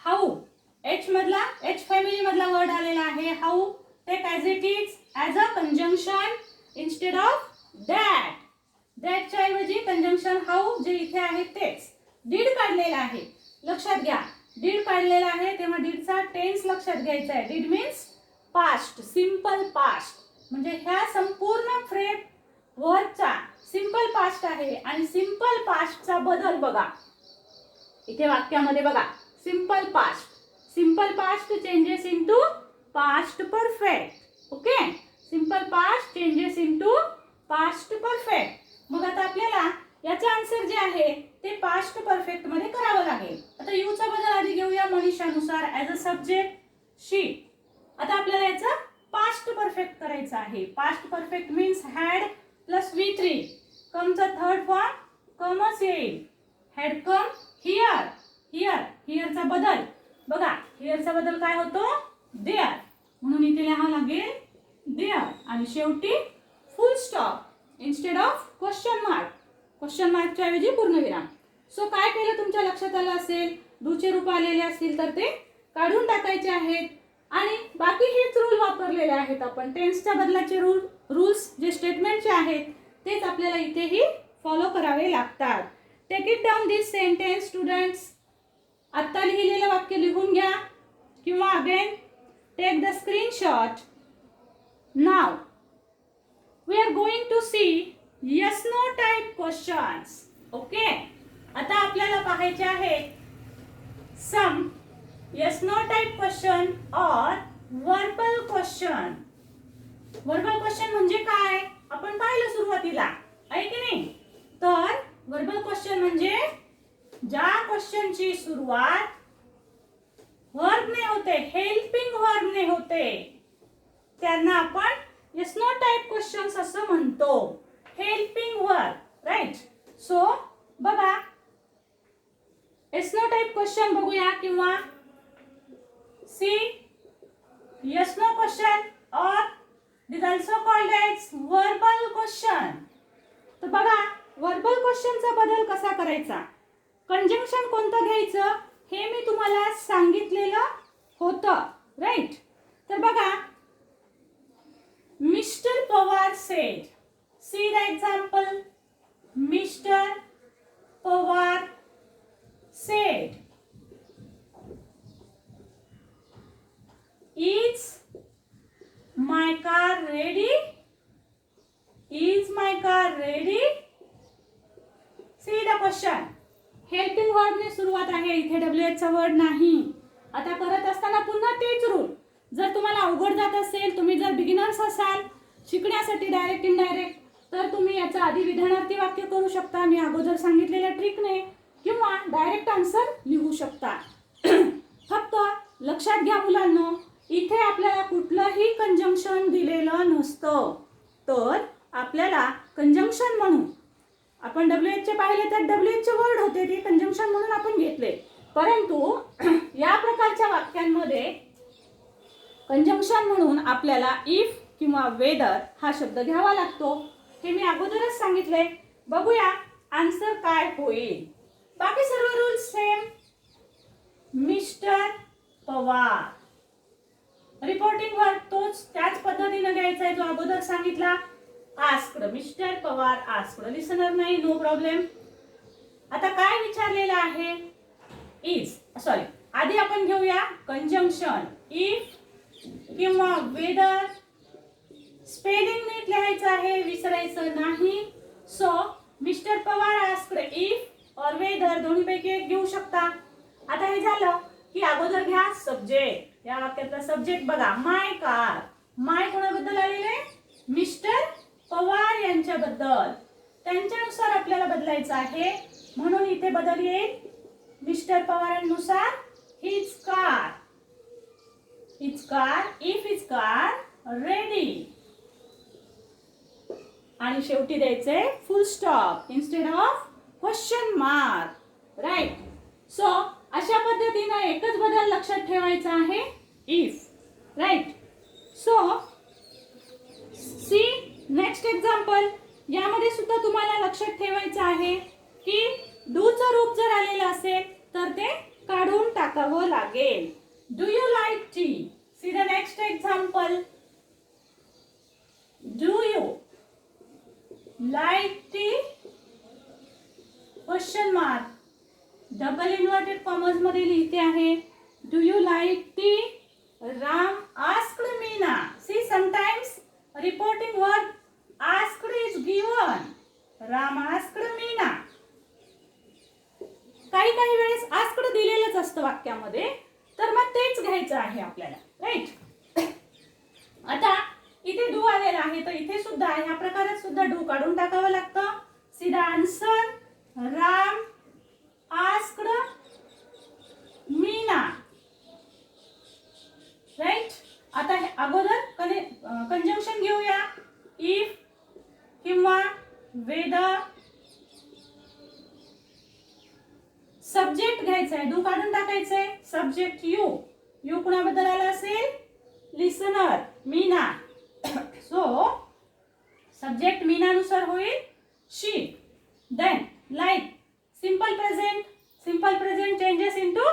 हाऊ एच मधला एच फॅमिली मधला वर्ड आलेला आहे. How take as it is as a conjunction instead of that. दॅटच्या ऐवजी कंजंक्शन हाऊ जे इथे आहे तेच. डीड काढलेला आहे. लक्षात घ्या. डीड काढलेला आहे तेव्हा डीडचा टेन्स लक्षात घ्यायचा आहे. Did means past, simple past. म्हणजे ह्या संपूर्ण फ्रेम वर्डचा सिंपल पास्ट आहे आणि सिंपल पास्टचा बदल बघा. इथे वाक्यामध्ये बघा. Simple past. Simple past changes into past perfect. Okay. Simple past changes into past perfect. मग आता आपल्याला याचं आन्सर जे आहे ते पास्ट परफेक्ट मध्ये करावं लागेल. आता यू चा बदल आधी घेऊया मनीषानुसार ॲज अ सब्जेक्ट शी. आता आपल्याला याचा पास्ट परफेक्ट करायचा आहे. Past perfect means had plus V3. कमचा थर्ड फॉर्म कमच येईल. Had come here. हियरचा बदल बघा. हियरचा बदल काय होतो? देअर. म्हणून इथे लिहावं लागेल देअर आणि शेवटी full stop instead of question mark. Question मार्कच्या ऐवजी पूर्णविराम. सो काय केलं तुमच्या लक्षात आलं असेल. दूचे रूप आलेले असतील तर ते काढून टाकायचे आहेत आणि बाकी हेच रूल वापरलेले आहेत आपण. टेन्सच्या बदलाचे रूल्स जे स्टेटमेंटचे आहेत तेच आपल्याला इथेही फॉलो करावे लागतात. Take it down this sentence students. आत्ता लिहिलेलं वाक्य लिहून घ्या किंवा again take the screenshot. Now we are going to see yes no type questions. Okay, आता आपल्याला पाहायचे आहे some yes no type question or verbal question. verbal question म्हणजे काय आपण पाहिलं सुरुवातीला, आहे की नाही. तर verbal question म्हणजे ज्या क्वेश्चनची सुरुवात वर्बने होते, हेल्पिंग वर्बने होते, त्यांना आपण yes no type क्वेश्चन्स असं म्हणतो. Helping verb, right. सो बघा yes no type क्वेश्चन बघूया किंवा see yes no question or this also called as verbal question. तर बघा verbal questionचा बदल कसा करायचा, कंजंक्शन कोणतं घ्यायचं हे मी तुम्हाला सांगितलेलं होतं, राईट. तर बघा mister Pawar sed. See the example. Mr. Pawar said, "Is my car ready? Is my car ready?" See the question. Helping verb ने सुरुवात आहे, इथे WH चा वर्ड नाही. आता करत असताना पुन्हा तेच रूल. जर तुम्हाला अवघड जात असेल, तुम्ही जर बिगिनर्स असाल शिकण्यासाठी डायरेक्ट इनडायरेक्ट, तर तुम्ही याचा आधी विधानार्थी वाक्य करू शकता मी अगोदर सांगितलेल्या ट्रिकने, किंवा डायरेक्ट आन्सर लिहू शकता. फक्त लक्षात घ्या मुलांनो, इथे आपल्याला कुठलंही कंजंक्शन दिलेलं नसतं. तर आपल्याला कंजंक्शन म्हणून आपण WH चे पाहिले तर WH चे वर्ड होते, ते कंजंक्शन म्हणून आपण घेतले. परंतु या प्रकारच्या वाक्यांमध्ये कंजंक्शन म्हणून आपल्याला इफ किंवा वेदर हा शब्द घ्यावा लागतो. हे मी अगोदरच सांगितले. बघूया आन्सर काय होईल. बाकी सर्व rules same. Mister Pawar, reporting verb तोच त्याच पद्धतीने घ्यायचा आहे जो अगोदर सांगितला. Asked, mister Pawar asked, listener नाही, नो प्रॉब्लेम. आता काय विचारलेलं आहे, इज सॉरी आधी आपण घेऊया कंजंक्शन इफ किंवा वेदर. स्पेलिंग नीट लिहायचं आहे, विसरायचं नाही. So mister Pawar asked if और वेदर, दोन्ही पैकी एक घेऊ शकता. आता हे झालं की अगोदर घ्या सब्जेक्ट. या वाक्यातला सब्जेक्ट बघा, माय कार. माय कोणाबद्दल आलेले, मिस्टर पवार यांच्याबद्दल. त्यांच्यानुसार आपल्याला बदलायचं आहे, म्हणून इथे बदल येईल मिस्टर पवारांनुसार. His car, his car, if his car ready. आणि शेवटी द्यायचे full stop instead of question mark, right. So अशा पद्धतीने एकच बदल लक्षात ठेवायचा आहे, if, right. So see next example. यामध्ये सुद्धा तुम्हाला लक्षात ठेवायचं आहे की डूचं रूप जर आलेलं असेल तर ते काढून टाकावं लागेल. Do you like tea. See the next example. Do you like tea question mark. Double inverted commerce मध्ये लिहिते आहे. Do you like tea. Ram asked Meena. See sometimes reporting verb asked is given. Ram asked Meena. काही काही वेळेस आस्क्ड दिलेलंच असतं वाक्यामध्ये, तर मग तेच घ्यायचं आहे आपल्याला, राईट. आता इथे डू आलेला आहे, तर इथे सुद्धा ह्या प्रकारात सुद्धा डू काढून टाकावं लागतं. See the answer. Ram asked Meena, right. आता हे अगोदर कंजंक्शन घेऊया. इफ किंवा वेदर. सब्जेक्ट घ्यायचा आहे, डू काढून टाकायचंय. Subject you. यू कुणाबद्दल आला असेल, लिसनर मीना. सो सब्जेक्ट मीनानुसार होईल she. Then liked, simple present changes into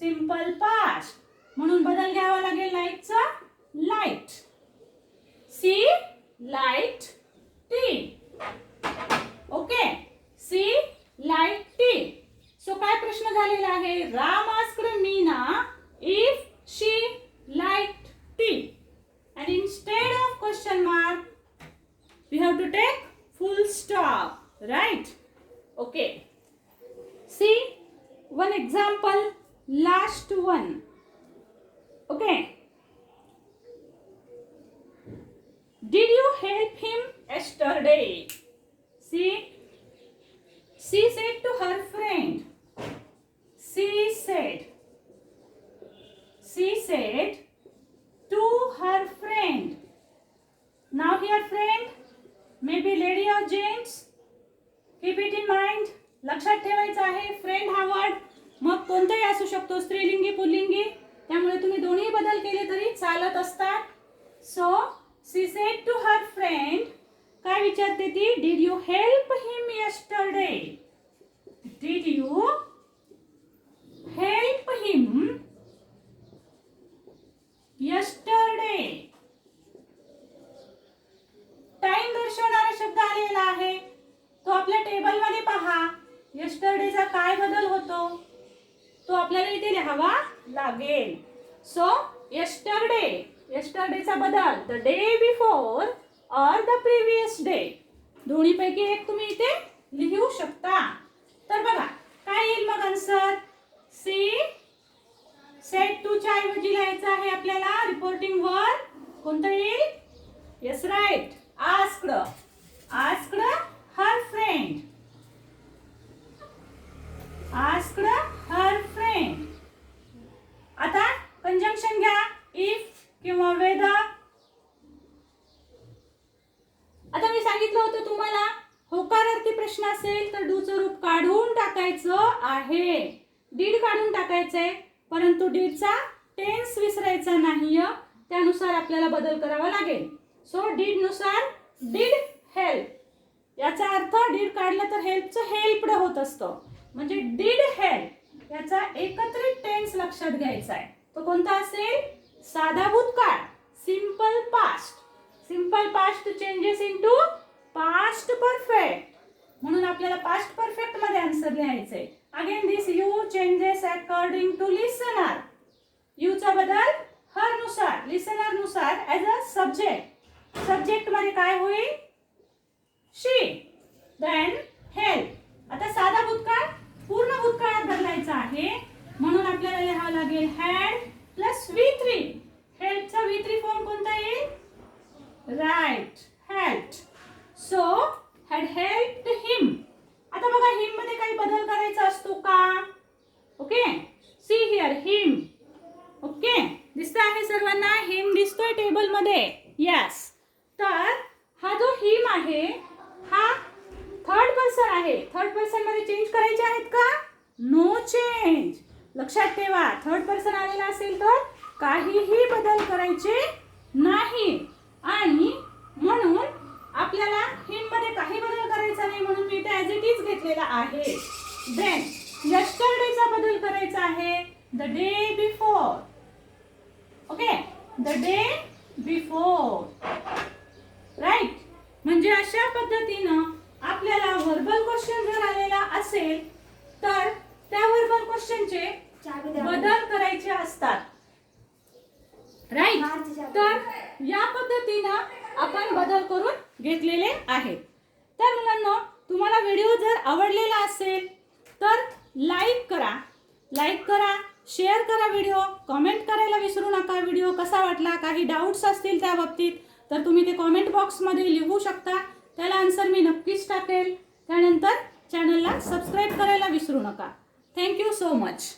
simple past, म्हणून बदल घ्यावा लागेल लाईटचा. Liked, she liked tea. Okay, she liked tea. So काय प्रश्न झालेला आहे? Ram asked Meena if she liked tea, and instead of question mark we have to take full stop, right? Okay, see one example, last one. Okay, did you help him yesterday? See, she said to her friend, she said to her friend. Now here friend may be lady or gents. Keep it in mind. लक्षात ठेवायचं आहे friend हा word मग कोणताही असू शकतो, स्त्रीलिंगी पुल्लिंगी, त्यामुळे तुम्ही दोन्ही बदल केले तरी चालत असतात. So she said to her friend, काय विचारते ती? Did you help him yesterday? Did you help him yesterday? Time दर्शवणारा शब्द आलेला आहे तो आपल्या टेबल मध्ये पहा. यस्टरडेचा काय बदल होतो तो आपल्याला इथे लिहावा लागेल. सो यस्टरडेचा बदल द डे बिफोर और द प्रिव्हियस डे, दोन्हीपैकी एक तुम्ही इथे लिहू शकता. तर बघा काय येईल मग आन्सर? सी सेड टू च्या ऐवजी लिहायचं आहे आपल्याला रिपोर्टिंग वर. कोणतं येईल? Yes right, asked her friend. आता कंजंक्शन घ्या, इफ किंवा वेदर. आता मी सांगितलं होतं तुम्हाला होकारार्थी प्रश्न असेल तर डूचं रूप काढून टाकायचं आहे. डीड काढून टाकायचंय, परंतु डीडचा टेन्स विसरायचा नाही, त्यानुसार आपल्याला बदल करावा लागेल. सो डीड नुसार डीड हेल्प, याचा अर्थ डीड काढलं तर हेल्पचं हेल्पड होत असतं, म्हणजे डीड हेल्प याचा एकत्रित टेन्स लक्षात घ्यायचा आहे. तो कोणता असेल? साधा भूतकाळ, simple past. Simple past changes into past perfect, म्हणून आपल्याला पास्ट परफेक्ट मध्ये आन्सर लिहायचंय. Again this you changes according to listener. You चा बदल हर नुसार, लिसनर नुसार ऍज अ सब्जेक्ट. सब्जेक्ट मध्ये काय होईल? शी. Then help. आता साधा भूतकाळ पूर्ण भूतकाळात बदलायचा आहे, म्हणून आपल्याला लिहावं लागेल had plus V3. हेल्पचा V3 form कोणता येईल? Right, helped. So had helped him. आता बघा हिम मध्ये काही बदल करायचा असतो का? Okay, see here him. Okay, दिसतं आहे सर्वांना? हिम दिसतोय टेबल मध्ये. यस. तर हा जो हिम आहे हा थर्ड पर्सन आहे. थर्ड पर्सन मध्ये चेंज करायचे आहेत का? No change. लक्षात ठेवा, थर्ड पर्सन आलेला असेल तर काहीही बदल करायचे नाही, आणि म्हणून आपल्याला हिम मध्ये काही बदल करायचा नाही, म्हणून मी ऍज इट इज घेतलेला आहे. देन यस्टरडेचा बदल करायचा आहे the day before. Okay, the day before. Right. म्हणजे अशा पद्धतीनं आपल्याला व्हर्बल क्वेश्चन जर आलेला असेल तर त्या व्हर्बल क्वेश्चनचे बदल करायचे असतात. राईट. तर या पद्धतीनं आपण बदल करून घेतलेले आहेत. तर मुलांनो, तुम्हाला व्हिडिओ जर आवडलेला असेल तर लाईक करा, शेअर करा व्हिडिओ, कमेंट करायला विसरू नका. व्हिडिओ कसा वाटला, काही डाऊट्स असतील त्या बाबतीत तर तुम्ही ते कमेंट बॉक्समध्ये लिहू शकता, त्याला आन्सर मी नक्कीच टाकेल. त्यानंतर चॅनलला सबस्क्राईब करायला विसरू नका. Thank you so much.